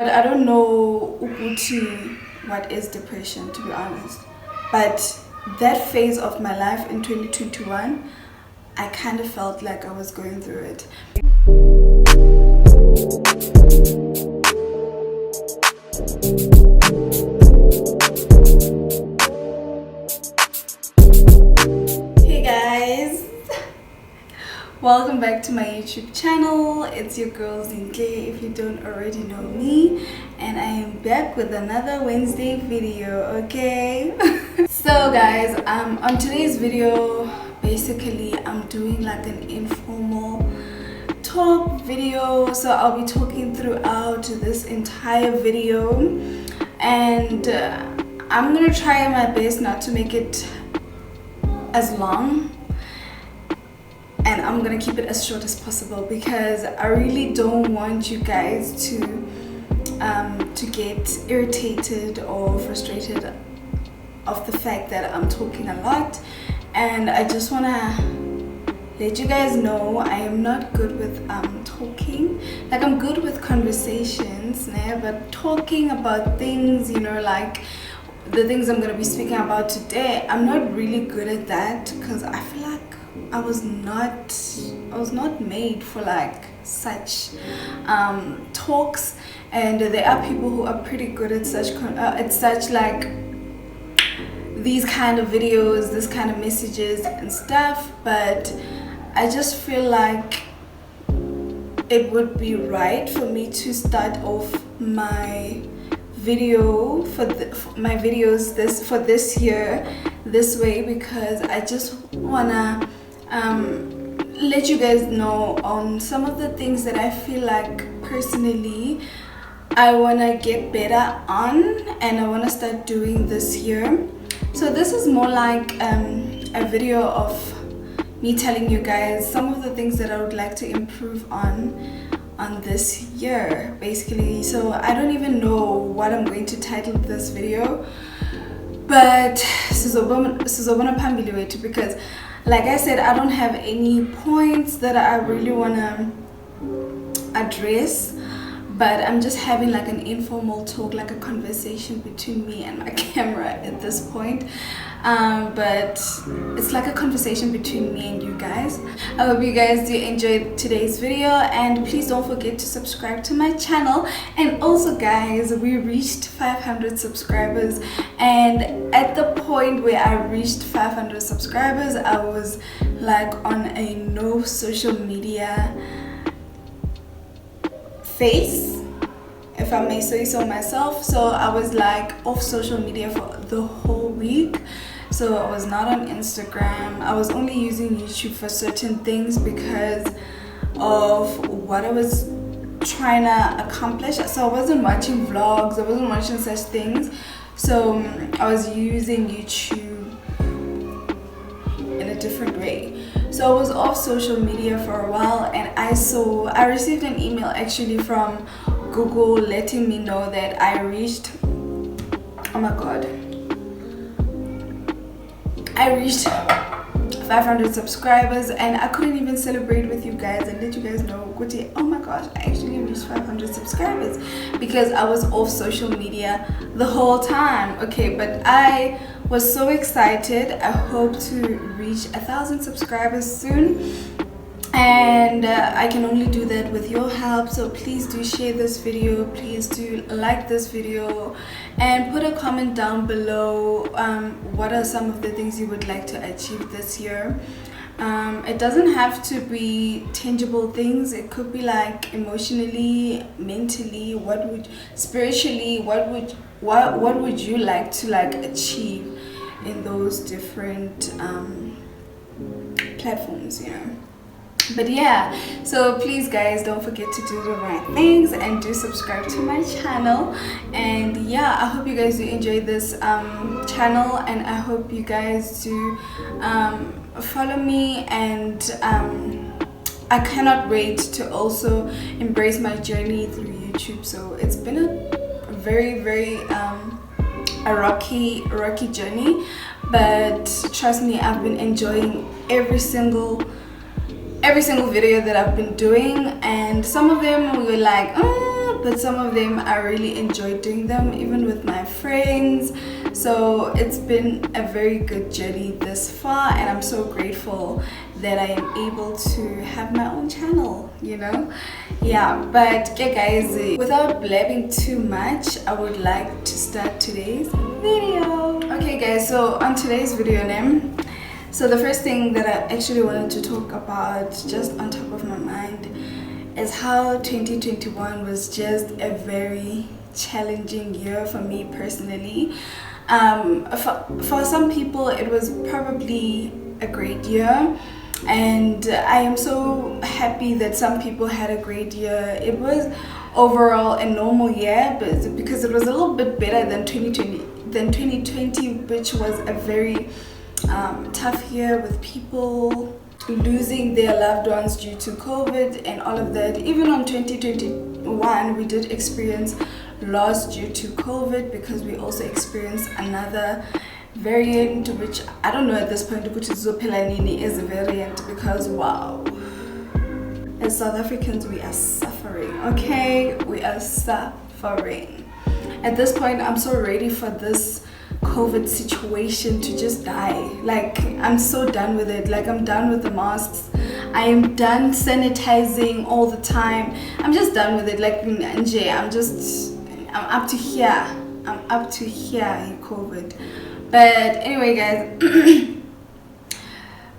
But I don't know what is depression, to be honest. But that phase of my life in 2021, I kind of felt like I was going through it. Hey guys, welcome back to my YouTube channel. It's your girl Zinke, if you don't already know me, and I am back with another Wednesday video. Okay. So guys, on today's video, basically I'm doing like an informal talk video. So I'll be talking throughout this entire video, and I'm gonna try my best not to make it as long, and I'm gonna keep it as short as possible because I really don't want you guys to get irritated or frustrated of the fact that I'm talking a lot. And I just wanna let you guys know I am not good with talking. Like, I'm good with conversations, but talking about things, you know, like the things I'm gonna be speaking about today, I'm not really good at that because I feel like I was not made for like such talks. And there are people who are pretty good at such like these kind of videos, this kind of messages and stuff. But I just feel like it would be right for me to start off my video for my videos this year this way, because I just wanna let you guys know on some of the things that I feel like personally I wanna get better on, and I wanna start doing this year. So this is more like a video of me telling you guys some of the things that I would like to improve on this year, basically. So I don't even know what I'm going to title this video, but sizobona phambili wethu, because like I said, I don't have any points that I really want to address, but I'm just having like an informal talk, like a conversation between me and my camera at this point. But it's like a conversation between me and you guys. I hope you guys do enjoy today's video, and please don't forget to subscribe to my channel. And also guys, we reached 500 subscribers, and at the point where I reached 500 subscribers, I was like on a no social media phase, if I may say so myself. So I was like off social media for the whole week. So I was not on Instagram. I was only using YouTube for certain things because of what I was trying to accomplish. So I wasn't watching vlogs, I wasn't watching such things. So I was using YouTube in a different way. So I was off social media for a while, and I received an email actually from Google letting me know that I reached, oh my god, I reached 500 subscribers, and I couldn't even celebrate with you guys and let you guys know, oh my gosh, I actually reached 500 subscribers, because I was off social media the whole time. Okay, but I was so excited. I hope to reach 1,000 subscribers soon, and I can only do that with your help. So please do share this video, please do like this video, and put a comment down below what are some of the things you would like to achieve this year. It doesn't have to be tangible things. It could be like emotionally, mentally, spiritually, what would you like to like achieve in those different platforms, you know. But yeah, so please guys, don't forget to do the right things and do subscribe to my channel. And yeah, I hope you guys do enjoy this channel, and I hope you guys do follow me. And I cannot wait to also embrace my journey through YouTube. So it's been a very a rocky journey, but trust me, I've been enjoying every single video that I've been doing. And some of them we were like, but some of them I really enjoyed doing them, even with my friends. So it's been a very good journey this far, and I'm so grateful that I am able to have my own channel, you know. Yeah, but yeah guys, without blabbing too much, I would like to start today's video. Okay guys, so on today's video name, so the first thing that I actually wanted to talk about, just on top of my mind, is how 2021 was just a very challenging year for me personally. For some people it was probably a great year, and I am so happy that some people had a great year. It was overall a normal year, but because it was a little bit better than 2020, which was a very tough year with people losing their loved ones due to COVID and all of that. Even on 2021 we did experience loss due to COVID, because we also experienced another variant, which I don't know at this point which is Zopelanini is a variant, because wow, as South Africans we are suffering. Okay, we are suffering. At this point I'm so ready for this COVID situation to just die. Like, I'm so done with it. Like, I'm done with the masks. I am done sanitizing all the time. I'm just done with it. Like, I'm up to here. I'm up to here in COVID. But anyway guys,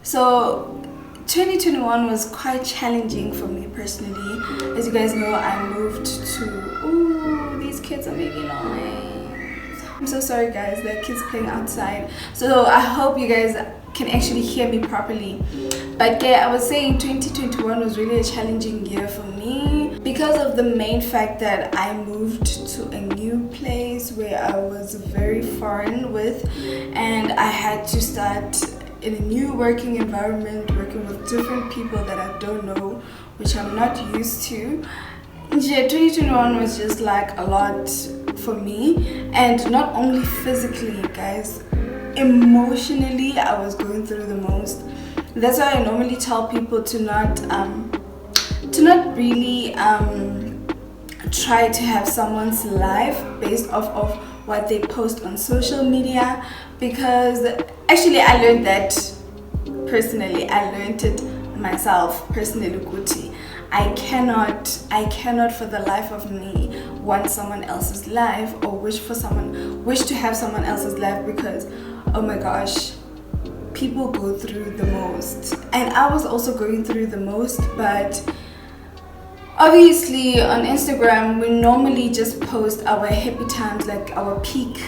so 2021 was quite challenging for me personally. As you guys know, I moved to, ooh, these kids are making noise. I'm so sorry guys, there are kids playing outside, so I hope you guys can actually hear me properly. But yeah, I was saying 2021 was really a challenging year for me, because of the main fact that I moved to a new place where I was very foreign with, and I had to start in a new working environment, working with different people that I don't know, which I'm not used to. Yeah, 2021 was just like a lot for me, and not only physically guys, emotionally I was going through the most. That's why I normally tell people to not really try to have someone's life based off of what they post on social media, because actually I learned that personally. I learned it myself personally, Guti. I cannot for the life of me want someone else's life, or wish to have someone else's life, because oh my gosh, people go through the most, and I was also going through the most. But obviously on Instagram we normally just post our happy times, like our peak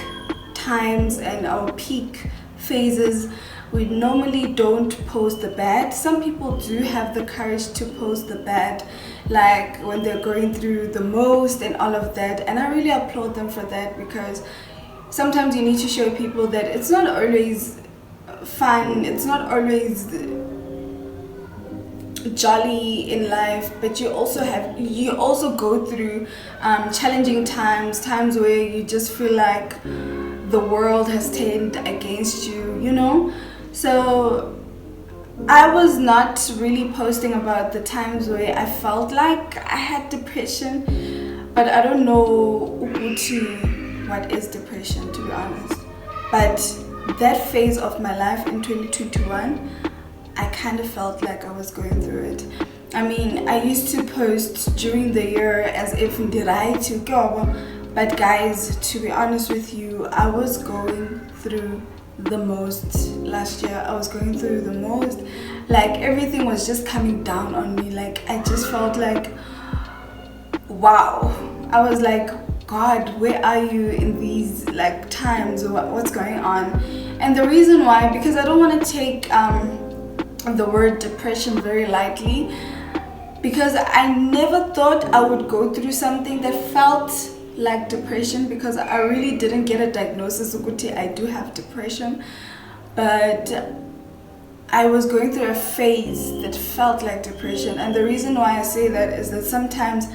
times and our peak phases. We normally don't post the bad. Some people do have the courage to post the bad, like when they're going through the most and all of that, and I really applaud them for that, because sometimes you need to show people that it's not always fun, it's not always jolly in life, but you also go through challenging times where you just feel like the world has turned against you, you know. So I was not really posting about the times where I felt like I had depression, but I don't know what is depression, to be honest. But that phase of my life in 2021, I kind of felt like I was going through it. I mean, I used to post during the year as if ndirai go, but guys, to be honest with you, I was going through the most last year. I was going through the most. Like, everything was just coming down on me. Like, I just felt like, wow. I was like, God, where are you in these like times? What's going on? And the reason why, because I don't want to take the word depression very lightly, because I never thought I would go through something that felt like depression, because I really didn't get a diagnosis. I do have depression, but I was going through a phase that felt like depression. And the reason why I say that is that sometimes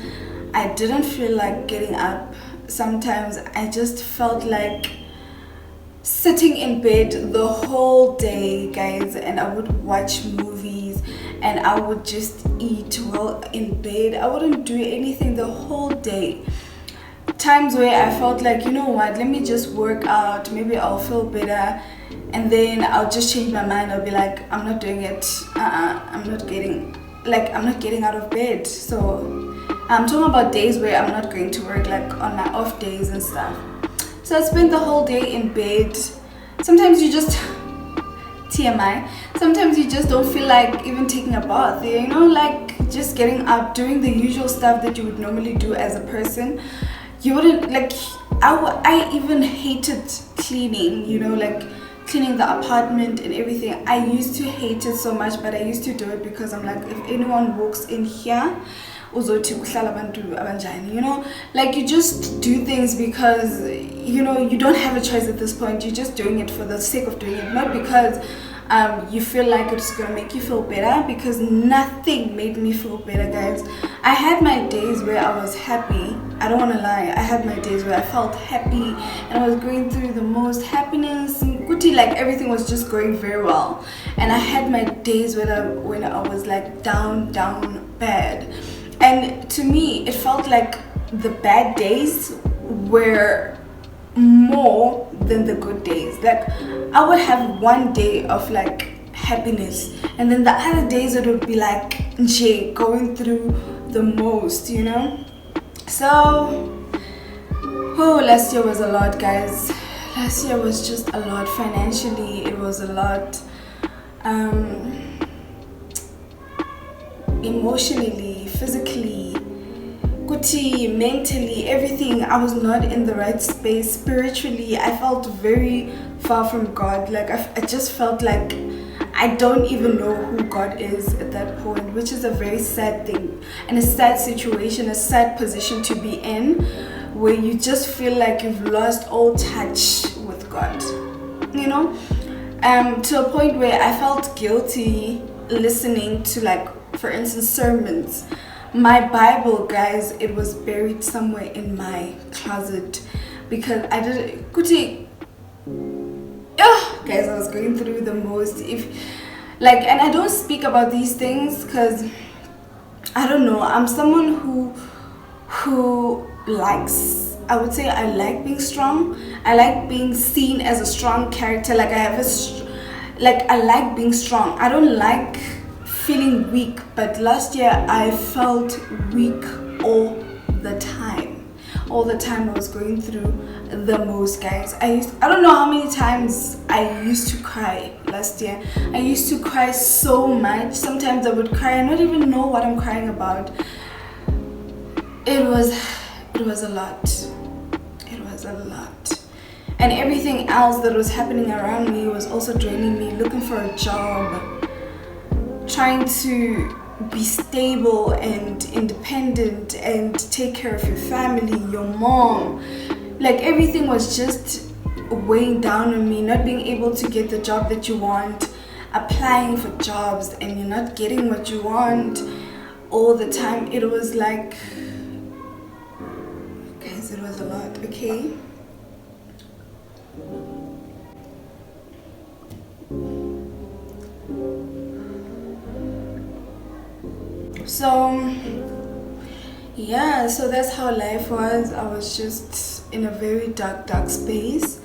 I didn't feel like getting up. Sometimes I just felt like sitting in bed the whole day, guys, and I would watch movies and I would just eat well in bed. I wouldn't do anything the whole day. Times where I felt like, you know what, let me just work out, maybe I'll feel better, and then I'll just change my mind. I'll be like, I'm not doing it. I'm not getting out of bed. So I'm talking about days where I'm not going to work, like on my off days and stuff. So I spent the whole day in bed. Sometimes you just TMI, sometimes you just don't feel like even taking a bath, you know, like just getting up, doing the usual stuff that you would normally do as a person. You wouldn't, like, I even hated cleaning, you know, like cleaning the apartment and everything. I used to hate it so much, but I used to do it because I'm like, if anyone walks in here, you know, like you just do things because, you know, you don't have a choice at this point. You're just doing it for the sake of doing it, not because you feel like it's gonna make you feel better, because nothing made me feel better, guys. I had my days where I was happy. I don't want to lie, I had my days where I felt happy and I was going through the most happiness, like everything was just going very well. And I had my days when I was like down bad. And to me, it felt like the bad days were more than the good days. Like I would have one day of like happiness, and then the other days it would be like going through the most, you know. So last year was a lot, guys. Last year was just a lot. Financially it was a lot, emotionally, physically, mentally, everything. I was not in the right space. Spiritually, I felt very far from God. Like I just felt like I don't even know who God is at that point, which is a very sad thing and a sad situation, a sad position to be in, where you just feel like you've lost all touch with God, you know. To a point where I felt guilty listening to, like, for instance, sermons. My Bible, guys, it was buried somewhere in my closet because I didn't. Guys, I was going through the most. And I don't speak about these things because I don't know. I'm someone who likes. I would say I like being strong. I like being seen as a strong character. Like I like being strong. I don't like feeling weak, but last year I felt weak all the time. All the time I was going through the most, guys. I don't know how many times I used to cry last year. I used to cry so much. Sometimes I would cry and not even know what I'm crying about. It was a lot. It was a lot. And everything else that was happening around me was also draining me. Looking for a job, trying to be stable and independent and take care of your family, your mom. Like everything was just weighing down on me. Not being able to get the job that you want, applying for jobs and you're not getting what you want all the time. It was like, guys, it was a lot. Okay, so yeah, so that's how life was. I was just in a very dark space,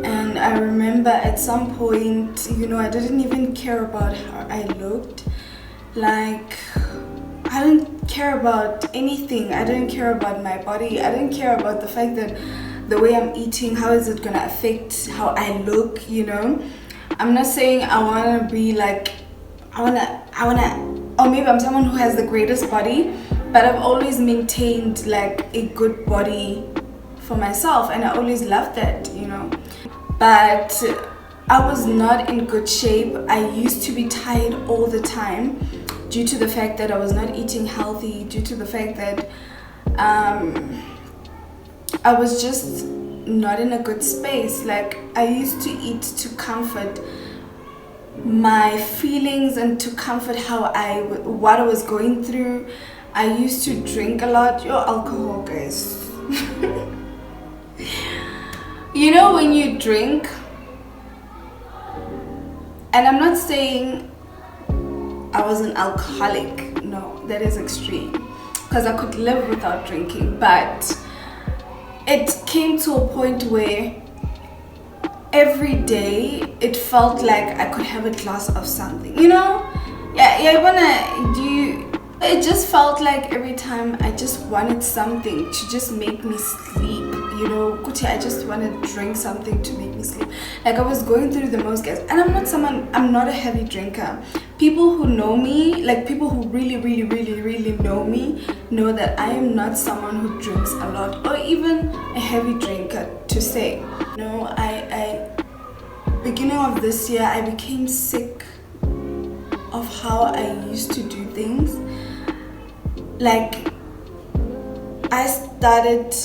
and I remember at some point, you know, I didn't even care about how I looked. Like, I didn't care about anything. I didn't care about my body. I didn't care about the fact that the way I'm eating, how is it gonna affect how I look, you know. I'm not saying I wanna be like, I wanna or maybe I'm someone who has the greatest body, but I've always maintained like a good body for myself, and I always loved that, you know. But I was not in good shape. I used to be tired all the time due to the fact that I was not eating healthy, due to the fact that I was just not in a good space. Like, I used to eat to comfort my feelings and to comfort what I was going through. I used to drink a lot. Alcohol, guys. You know, when you drink, and I'm not saying I I was an alcoholic. No, that is extreme, because I could live without drinking, but it came to a point where every day it felt like I could have a glass of something, it just felt like every time I just wanted something to just make me sleep, Kuti, I just wanted to drink something to make me sleep. Like I was going through the most gas, and I'm not a heavy drinker. People who know me, like people who really, really, really, really know me, know that I am not someone who drinks a lot or even a heavy drinker to say. I beginning of this year, I became sick of how I used to do things. Like I started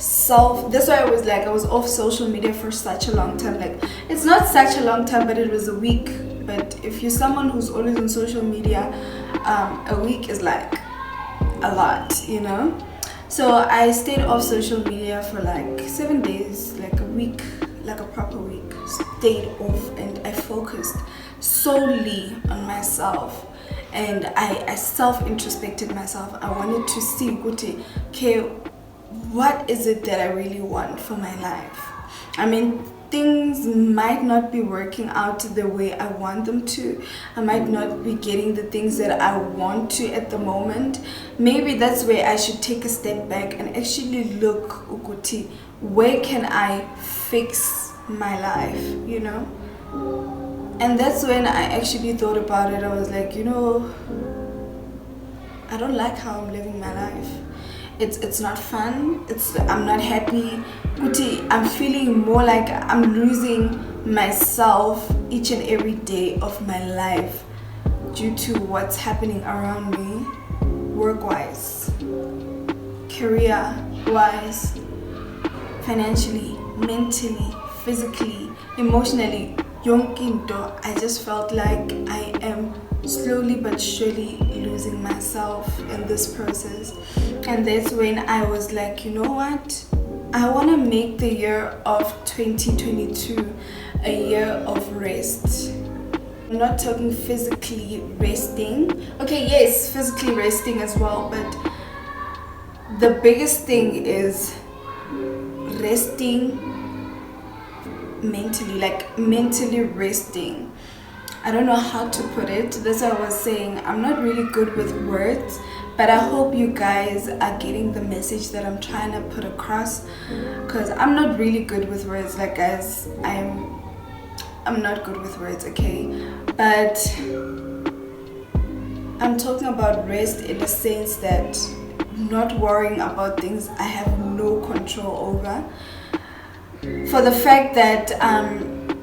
that's why I was off social media for such a long time. Like it's not such a long time, but it was a week. But if you're someone who's always on social media, a week is like a lot, So I stayed off social media for like 7 days, like a week, like a proper week. Stayed off, and I focused solely on myself, and I self-introspected myself. I wanted to see, okay, what is it that I really want for my life? I mean, things might not be working out the way I want them to. I might not be getting the things that I want to at the moment. Maybe that's where I should take a step back and actually look, Uguti, where can I fix my life, And that's when I actually thought about it. I was like, I don't like how I'm living my life. It's not fun. I'm not happy. I'm feeling more like I'm losing myself each and every day of my life due to what's happening around me, work-wise, career-wise, financially, mentally, physically, emotionally. Yonkinto, I just felt like I am slowly but surely losing myself in this process. And that's when I was like, you know what? I want to make the year of 2022 a year of rest. I'm not talking physically resting. Okay, yes, physically resting as well, but the biggest thing is resting mentally, like mentally resting. I don't know how to put it. That's what I was saying. I'm not really good with words, but I hope you guys are getting the message that I'm trying to put across, because I'm not really good with words. Like guys, I'm not good with words, okay? But I'm talking about rest in the sense that not worrying about things I have no control over. For the fact that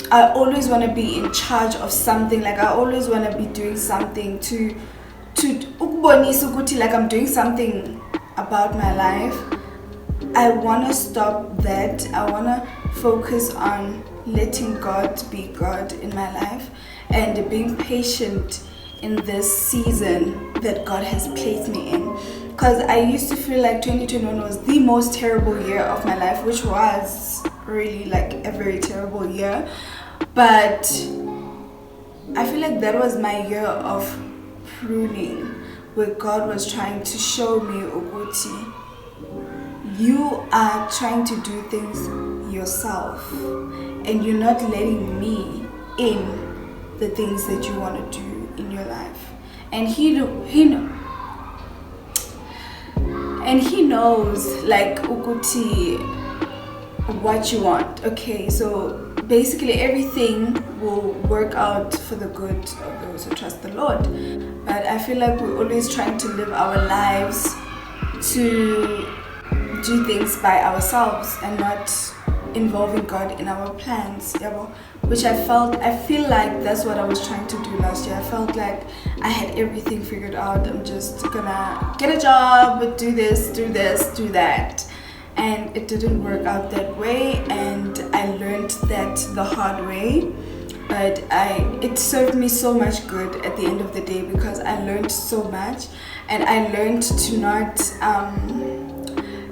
I always want to be in charge of something. Like I always want to be doing something to like I'm doing something about my life. I want to stop that. I want to focus on letting God be God in my life and being patient in this season that God has placed me in. Because I used to feel like 2021 was the most terrible year of my life, which was really like a very terrible year. But I feel like that was my year of pruning, where God was trying to show me, Uguti, you are trying to do things yourself and you're not letting me in the things that you want to do in your life. And he knows, like, Uguti, what you want. Okay, so basically everything will work out for the good of those who trust the Lord. But I feel like we're always trying to live our lives to do things by ourselves and not involving God in our plans, which I feel like that's what I was trying to do last year. I felt like I had everything figured out. I'm just gonna get a job, do this, do that. And it didn't work out that way, and I learned that the hard way. But it served me so much good at the end of the day, because I learned so much, and I learned to not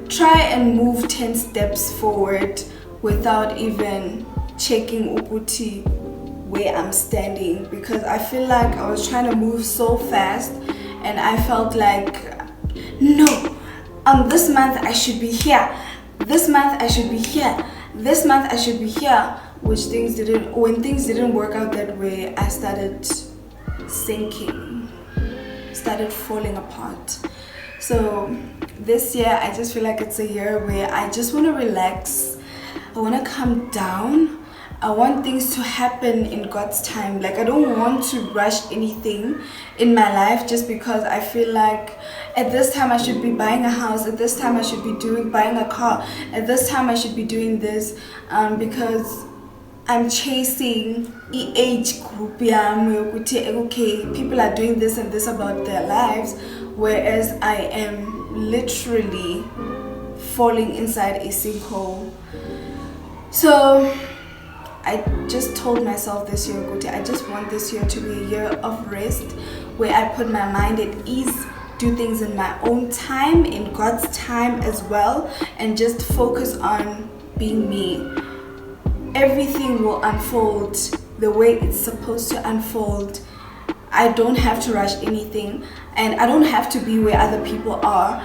try and move 10 steps forward without even checking Uguti, where I'm standing, because I feel like I was trying to move so fast and I felt like, no, this month I should be here, this month I should be here, this month I should be here, when things didn't work out that way, I started sinking, started falling apart. So this year I just feel like it's a year where I just want to relax, I want to calm down, I want things to happen in God's time. Like, I don't want to rush anything in my life just because I feel like at this time I should be buying a house, at this time I should be buying a car, at this time I should be doing this, because I'm chasing age group. Okay, people are doing this and this about their lives, whereas I am literally falling inside a sinkhole. So I just told myself this year, I just want this year to be a year of rest, where I put my mind at ease, do things in my own time, in God's time as well, and just focus on being me. Everything will unfold the way it's supposed to unfold. I don't have to rush anything, and I don't have to be where other people are.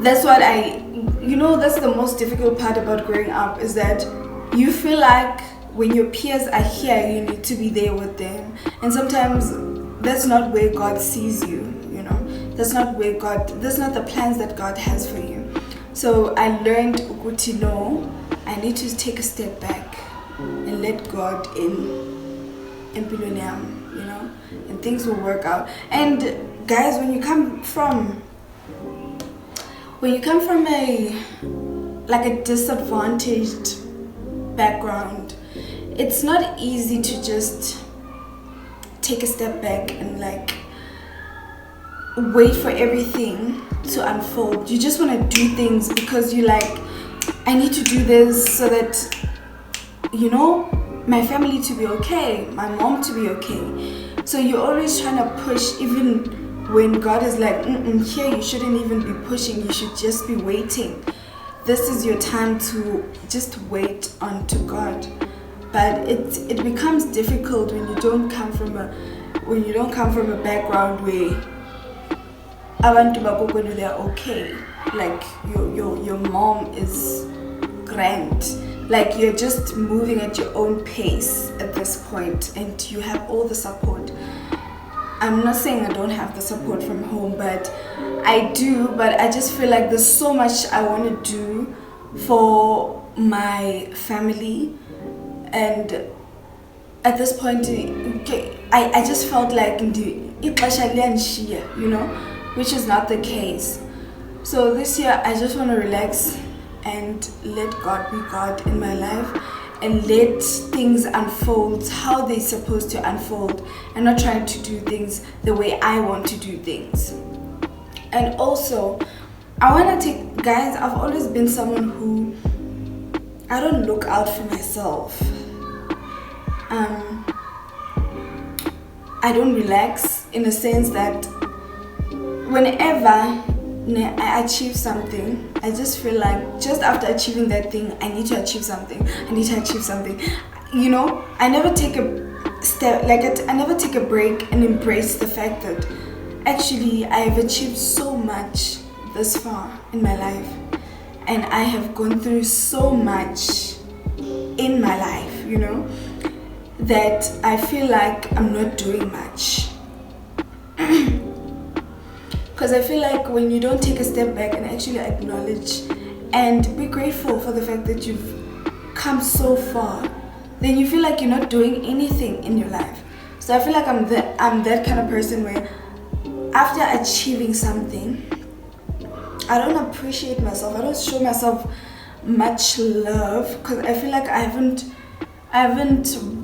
That's what that's the most difficult part about growing up, is that you feel like when your peers are here, you need to be there with them. And sometimes that's not where God sees you, That's not the plans that God has for you. So I learned to know I need to take a step back and let God in Piloniam, and things will work out. And guys, when you come from a disadvantaged background, it's not easy to just take a step back and wait for everything to unfold. You just want to do things because you I need to do this so that my family to be okay, my mom to be okay. So you're always trying to push, even when God is like, here you shouldn't even be pushing, you should just be waiting. This is your time to just wait onto God. But it becomes difficult when you don't come from a background where abantu bakokwenyu they're okay. Like your mom is grand. Like, you're just moving at your own pace at this point, and you have all the support. I'm not saying I don't have the support from home, but I do. But I just feel like there's so much I want to do for my family, and at this point, I just felt like which is not the case. So this year I just want to relax and let God be God in my life, and let things unfold how they're supposed to unfold, and not trying to do things the way I want to do things. And also, I want to guys, I've always been someone who I don't look out for myself. I don't relax, in the sense that whenever I achieve something, I just feel like just after achieving that thing, I need to achieve something. I never take a step, I never take a break and embrace the fact that actually I've achieved so much this far in my life, and I have gone through so much in my life, that I feel like I'm not doing much. Because I feel like when you don't take a step back and actually acknowledge and be grateful for the fact that you've come so far, then you feel like you're not doing anything in your life. So I feel like I'm that kind of person where after achieving something, I don't appreciate myself. I don't show myself much love, because I feel like I haven't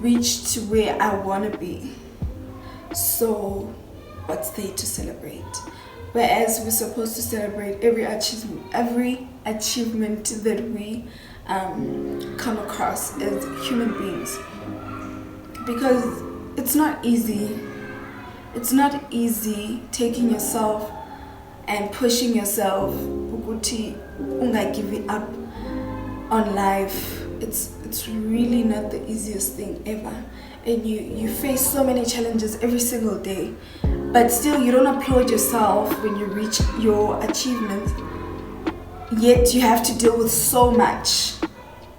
reached where I want to be. So what's there to celebrate? Whereas we're supposed to celebrate every achievement that we come across as human beings, because it's not easy. It's not easy taking yourself and pushing yourself, ukuthi ungagiving up on life, it's really not the easiest thing ever, and you face so many challenges every single day, but still you don't applaud yourself when you reach your achievements, yet you have to deal with so much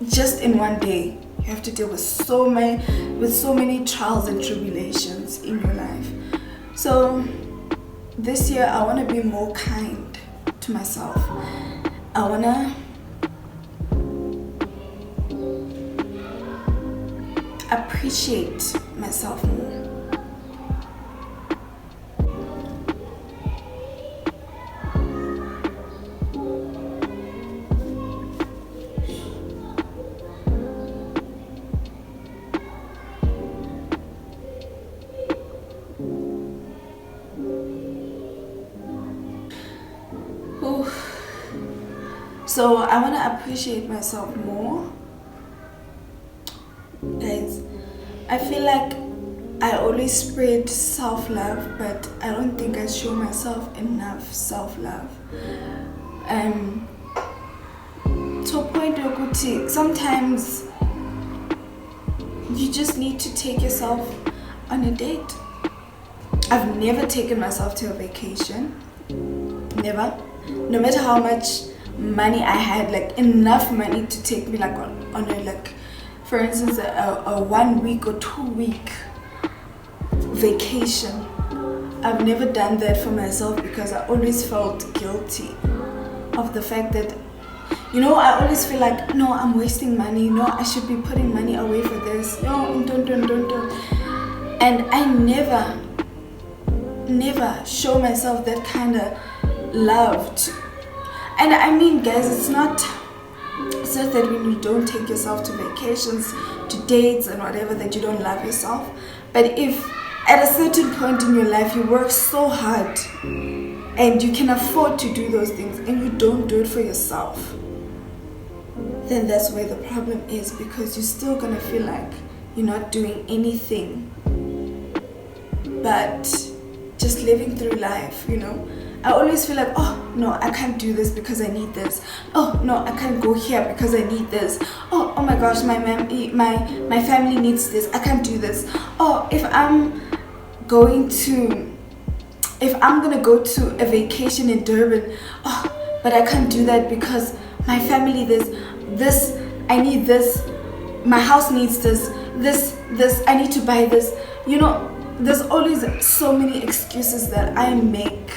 just in one day. You have to deal with so many trials and tribulations in your life. So this year I want to be more kind to myself. I want to appreciate myself more. So I want to appreciate myself more. Guys, I feel like I always spread self-love, but I don't think I show myself enough self-love. To a point where sometimes you just need to take yourself on a date. I've never taken myself to a vacation. Never. No matter how much money I had, like enough money to take me like on a, like for instance a 1 week or 2 week vacation. I've never done that for myself because I always felt guilty of the fact that, you know, I always feel like, no, I'm wasting money, no, I should be putting money away for this, no, don't. And I never show myself that kind of love to. And I mean, guys, it's not that when you don't take yourself to vacations, to dates and whatever, that you don't love yourself. But if at a certain point in your life you work so hard and you can afford to do those things and you don't do it for yourself, then that's where the problem is, because you're still gonna feel like you're not doing anything but just living through life, you know. I always feel like, oh no, I can't do this because I need this. Oh no, I can't go here because I need this. Oh my gosh, my family needs this. I can't do this. Oh, if I'm gonna go to a vacation in Durban, oh, but I can't do that because my family this I need this. My house needs this. This I need to buy this. You know, there's always so many excuses that I make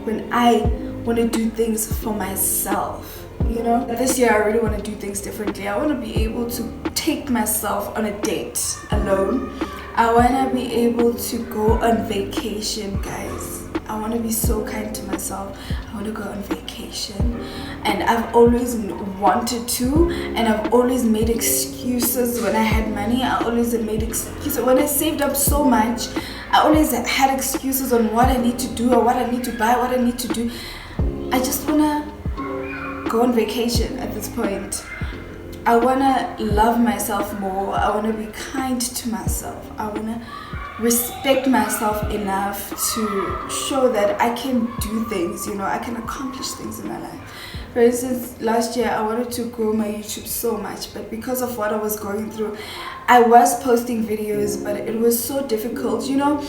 when I want to do things for myself, you know. This year I really want to do things differently. I want to be able to take myself on a date alone. I want to be able to go on vacation, guys. I want to be so kind to myself. I want to go on vacation, and I've always wanted to, and I've always made excuses when I had money. I always made excuses when I saved up so much. I always had excuses on what I need to do or what I need to buy, what I need to do. I just want to go on vacation at this point. I want to love myself more. I want to be kind to myself. I want to respect myself enough to show that I can do things, you know, I can accomplish things in my life. For instance, last year I wanted to grow my YouTube so much, but because of what I was going through, I was posting videos, but it was so difficult, you know.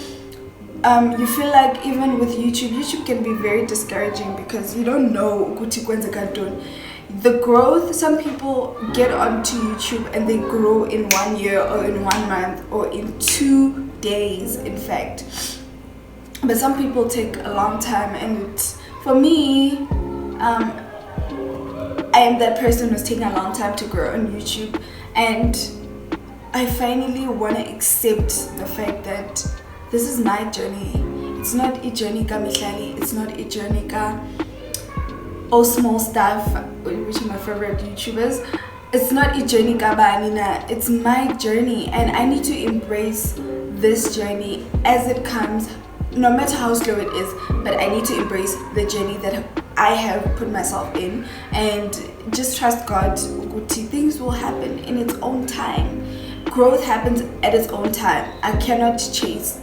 You feel like even with YouTube can be very discouraging because you don't know the growth. Some people get onto YouTube and they grow in 1 year or in 1 month or in 2 days, in fact. But some people take a long time, and for me, I am that person who's taking a long time to grow on YouTube, and I finally want to accept the fact that this is my journey. It's not a journey ka Mihlali, it's not a journey ka all small stuff, which are my favorite YouTubers. It's not a journey ka Banina, it's my journey, and I need to embrace this journey as it comes, no matter how slow it is. But I need to embrace the journey that I have put myself in, and just trust God. Things will happen in its own time. Growth happens at its own time. I cannot chase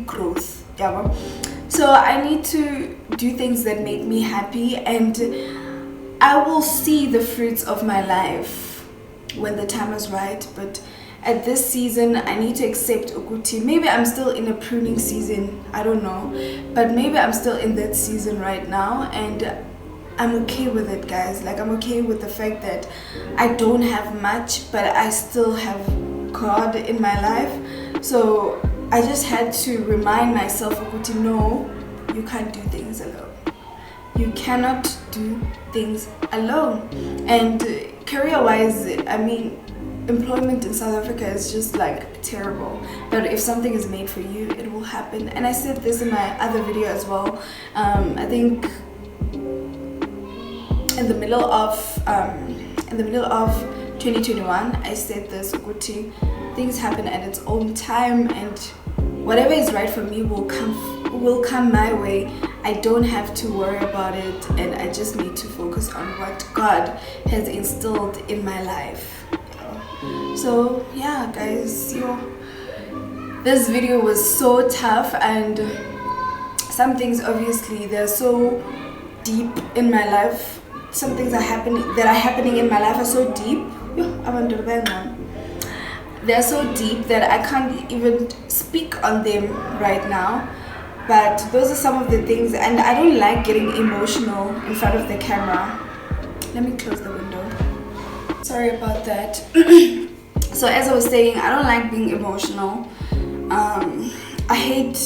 growth. Yeah. So I need to do things that make me happy, and I will see the fruits of my life. when the time is right. But at this season I need to accept ukuthi maybe I'm still in a pruning season, I don't know, but maybe I'm still in that season right now, and I'm okay with it, guys. Like, I'm okay with the fact that I don't have much, but I still have God in my life. So I just had to remind myself, ukuthi, no, you can't do things alone. You cannot do things alone. And career-wise, I mean, employment in South Africa is just like terrible, but if something is made for you, it will happen. And I said this in my other video as well. I think in the middle of 2021, I said this, ukuthi, things happen at its own time, and whatever is right for me will come my way. I don't have to worry about it, and I just need to focus on what God has instilled in my life. So yeah, guys, this video was so tough, and some things, obviously, they're so deep in my life. Some things that are happening in my life are so deep. They're so deep that I can't even speak on them right now. But those are some of the things, and I don't like getting emotional in front of the camera. Let me close the window. Sorry about that. So as I was saying, I don't like being emotional. I hate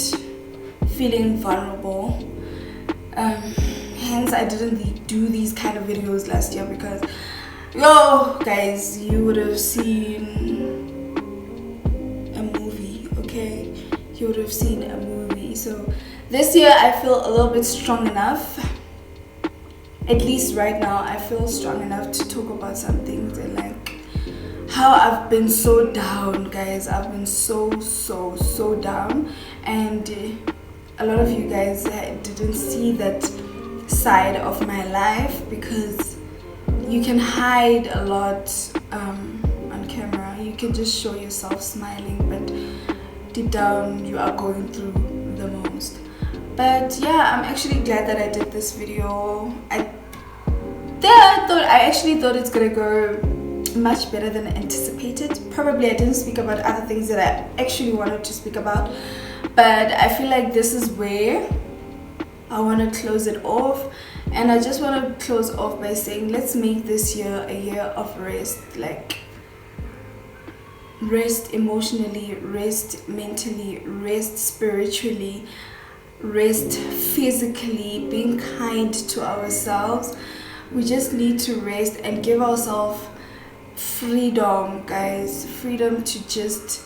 feeling vulnerable. Hence I didn't do these kind of videos last year, because guys, you would have seen a movie, okay? You would have seen a movie. So this year I feel a little bit strong enough, at least right now I feel strong enough to talk about some things, and like how I've been so down, guys. I've been so down, and a lot of you guys didn't see that side of my life, because you can hide a lot on camera. You can just show yourself smiling, but deep down you are going through the most. But yeah, I'm actually glad that I did this video. I actually thought it's gonna go much better than anticipated. Probably I didn't speak about other things that I actually wanted to speak about, but I feel like this is where I want to close it off. And I just want to close off by saying, let's make this year a year of rest. Like, rest emotionally, rest mentally, rest spiritually, rest physically, being kind to ourselves. We just need to rest and give ourselves freedom, guys. Freedom to just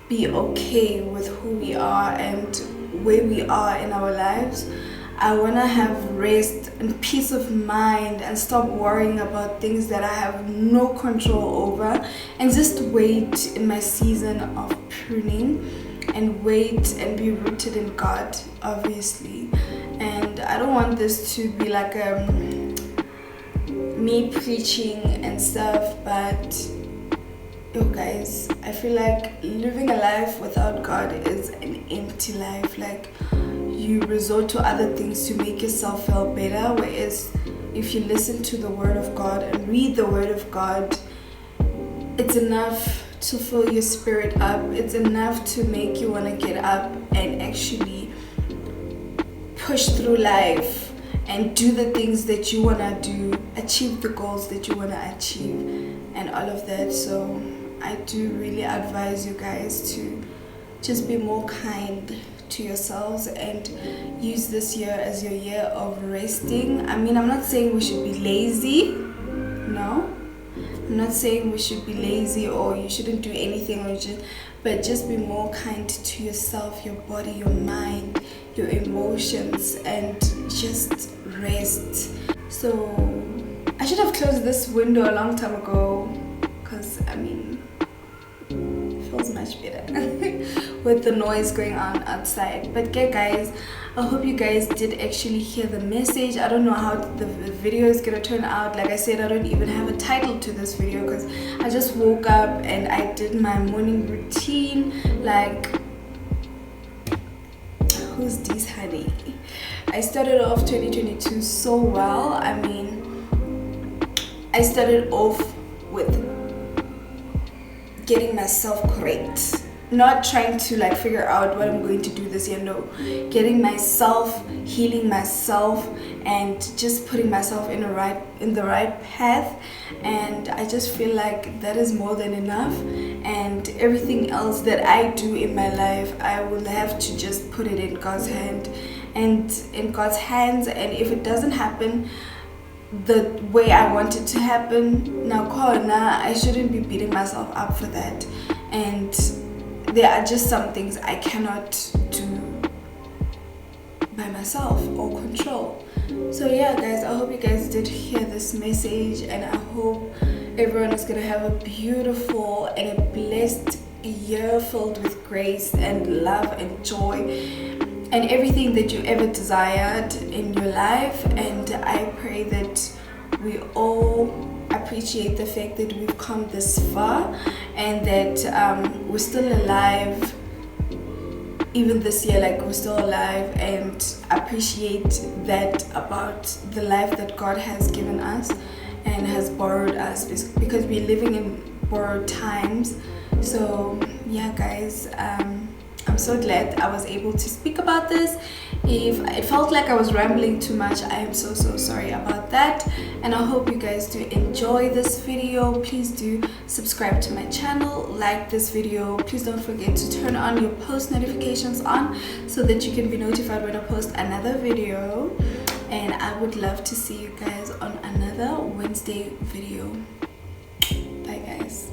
be okay with who we are and where we are in our lives. I want to have rest and peace of mind and stop worrying about things that I have no control over, and just wait in my season of pruning, and wait and be rooted in God, obviously. And I don't want this to be like me preaching and stuff, but guys, I feel like living a life without God is an empty life. Like, you resort to other things to make yourself feel better, whereas if you listen to the word of God and read the word of God, it's enough to fill your spirit up. It's enough to make you want to get up and actually push through life and do the things that you want to do, achieve the goals that you want to achieve, and all of that. So I do really advise you guys to just be more kind to yourselves and use this year as your year of resting. I mean, I'm not saying we should be lazy. No, I'm not saying we should be lazy or you shouldn't do anything, but just be more kind to yourself, your body, your mind, your emotions, and just rest. So I should have closed this window a long time ago, because I mean, it feels much better with the noise going on outside. But yeah, guys, I hope you guys did actually hear the message. I don't know how the video is gonna turn out. Like I said, I don't even have a title to this video, because I just woke up and I did my morning routine. Like, who's this honey? I started off 2022 so well. I mean, I started off with getting myself correct. Not trying to like figure out what I'm going to do this year, no. Getting myself, healing myself, and just putting myself in the right path. And I just feel like that is more than enough. And everything else that I do in my life, I will have to just put it in God's hand and in God's hands. And if it doesn't happen the way I want it to happen, now I shouldn't be beating myself up for that. And there are just some things I cannot do by myself or control. So yeah guys, I hope you guys did hear this message, and I hope everyone is gonna have a beautiful and a blessed year filled with grace and love and joy and everything that you ever desired in your life. And I pray that we all appreciate the fact that we've come this far and that we're still alive even this year, like we're still alive, and appreciate that about the life that God has given us and has borrowed us, because we're living in borrowed times. So yeah guys, I'm so glad I was able to speak about this. If it felt like I was rambling too much, I am so sorry about that. And I hope you guys do enjoy this video. Please do subscribe to my channel, like this video. Please don't forget to turn on your post notifications on so that you can be notified when I post another video. And I would love to see you guys on another Wednesday video. Bye guys.